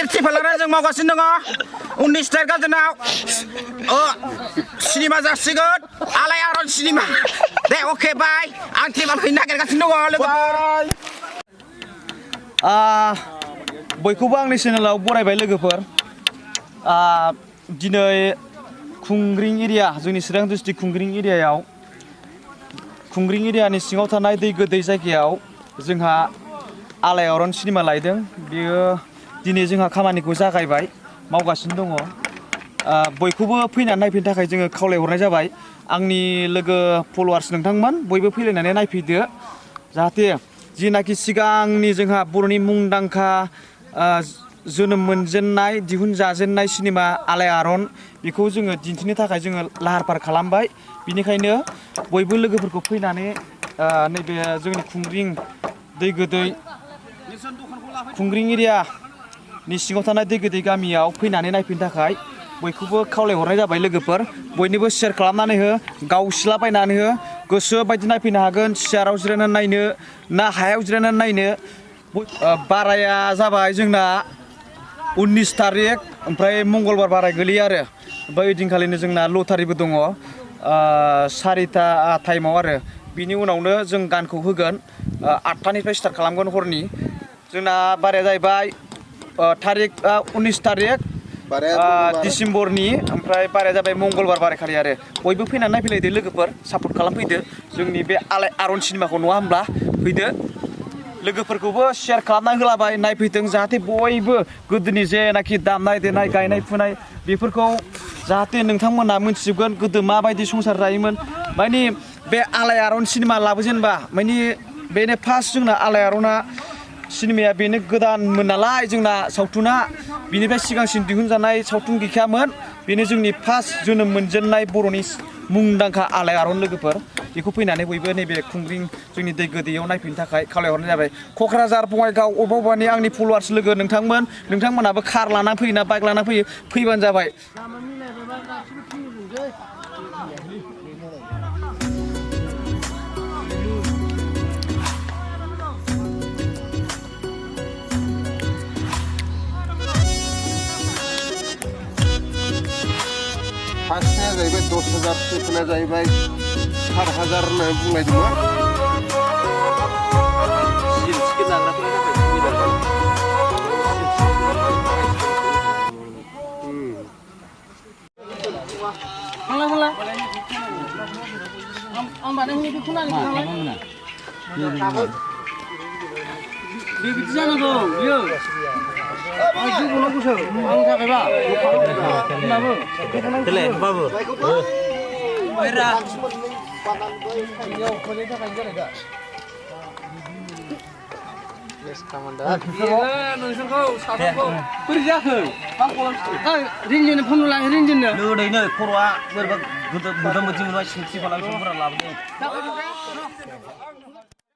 गिदिर टिफालारा जों मावगासिनो दङ 19 तारिख जोंनाव सिनेमा जासिगोन आलायारन सिनेमा दे अके बाय आं टिफालखौ नागिरगासिनो दङ लोगोफोर बयखौबो आंनि चेनेलाव बरायबाय लोगोफोर दिनै खुंग्रिं एरिया जोंनि चिरां डिस्ट्रिक्ट खुंग्रिं एरियानि सिङाव थानाय दै गोदै जायगायाव जोंहा आलायारन सिनेमा लायदों बेयो दिनै जोंहा खामानिखौ जागायबाय मावगासिनो दङ बयखौबो फैनानै नायफैनो थाखाय जोङो खावलायहरनाय जाबाय आंनि लोगो फलोवार्स नोंथांमोन बयबो फैलायनानै नायफैदो जाहाथे जिनाखि सिगांनि जोंहा बर'नि मुंदांखा जोनोम मोनजेननाय दिहुनजाजेननाय सिनेमा आलायारन बेखौ जोङो दिन्थिनो थाखाय जोङो लाहार फाहार खालामबाय बिनिखायनो बयबो लोगोफोरखौ फैनानै नैबे जोंनि खुंग्रिं दै गोदै खुंग्रिं एरियानि सिङाव थानाय दै गोदै गामियाव फैनानै नायफैनो थाखाय बयखौबो खावलायहरनाय जाबाय लोगोफोर बयनोबो शेयार खालामनानै हो गावसिलाबायनानै हो गोसो बायदि नायफैनो हागोन सियाराव जिरायनानै नायनो ना हायाव जिरायनानै नायनो बाराया जाबाय जोंना 19 तारिख ओमफ्राय मंगलबार बाराय गोलैयो आरो ओमफ्राय ओइदिनखालिनो जोंना लटारिबो दङ 4टा टाइमाव आरो बिनि उनावनो जों गानखौ होगोन 8टानिफ्राय स्टार्ट खालामगोन हरनि जोंना बाराया जाहैबाय 19 तारिख डिसेम्बरनि ओमफ्राय बाराया जाबाय मंगलबार बारायखालि आरो बयबो फैनानै नायफैलायदो लोगोफोर सापर्ट खालामफैदो जोंनि बे आलायारन सिनेमाखौ नङा होमब्ला फैदो लोगोफोरखौबो शेयार खालामना होलाबाय नायफैथों जाहाथे बयबो गोदोनि जेनाखि दामनाय देनाय गायनाय फुनाय बेफोरखौ जाहाथे नोंथांमोना मोनथिजोबगोन गोदो माबायदि संसार जायोमोन माने बे आलायारन सिनेमा लाबोजेनबा माने बेनो फार्स्ट जोंना आलायारना सिनेमाया बेनो गोदानमोन नालाय जोंना सावथुना बिनिफ्राय सिगांसिन दिहुनजानाय सावथुन गैखायामोन बेनो जोंनि फार्स्ट जोनोम मोनजेननाय बर'नि मुंदांखा आलायारन लोगोफोर बेखौ फैनानै बयबो नैबे खुंग्रिं जोंनि दै गोदैयाव नायफैनो थाखाय खावलायहरनाय जाबाय क'क्राझार बङाइगाव अबावबानि आंनि फलोवार्स लोगो नोंथांमोनाबो कार लाना फैयोना बाइक लाना फैयो फैबानो जाबाय फार्स्टनिया जाहैबाय 10,000 सेकेन्डआ जाहैबाय 7,000 होननानै बुंनाय दंमोन रिंजोंनो फन लाङो रिंजोंनो ओरैनो खर'आ बोरैबा गुदुं मोनबाय सिनस्रि बालां समफोरा लाबोदों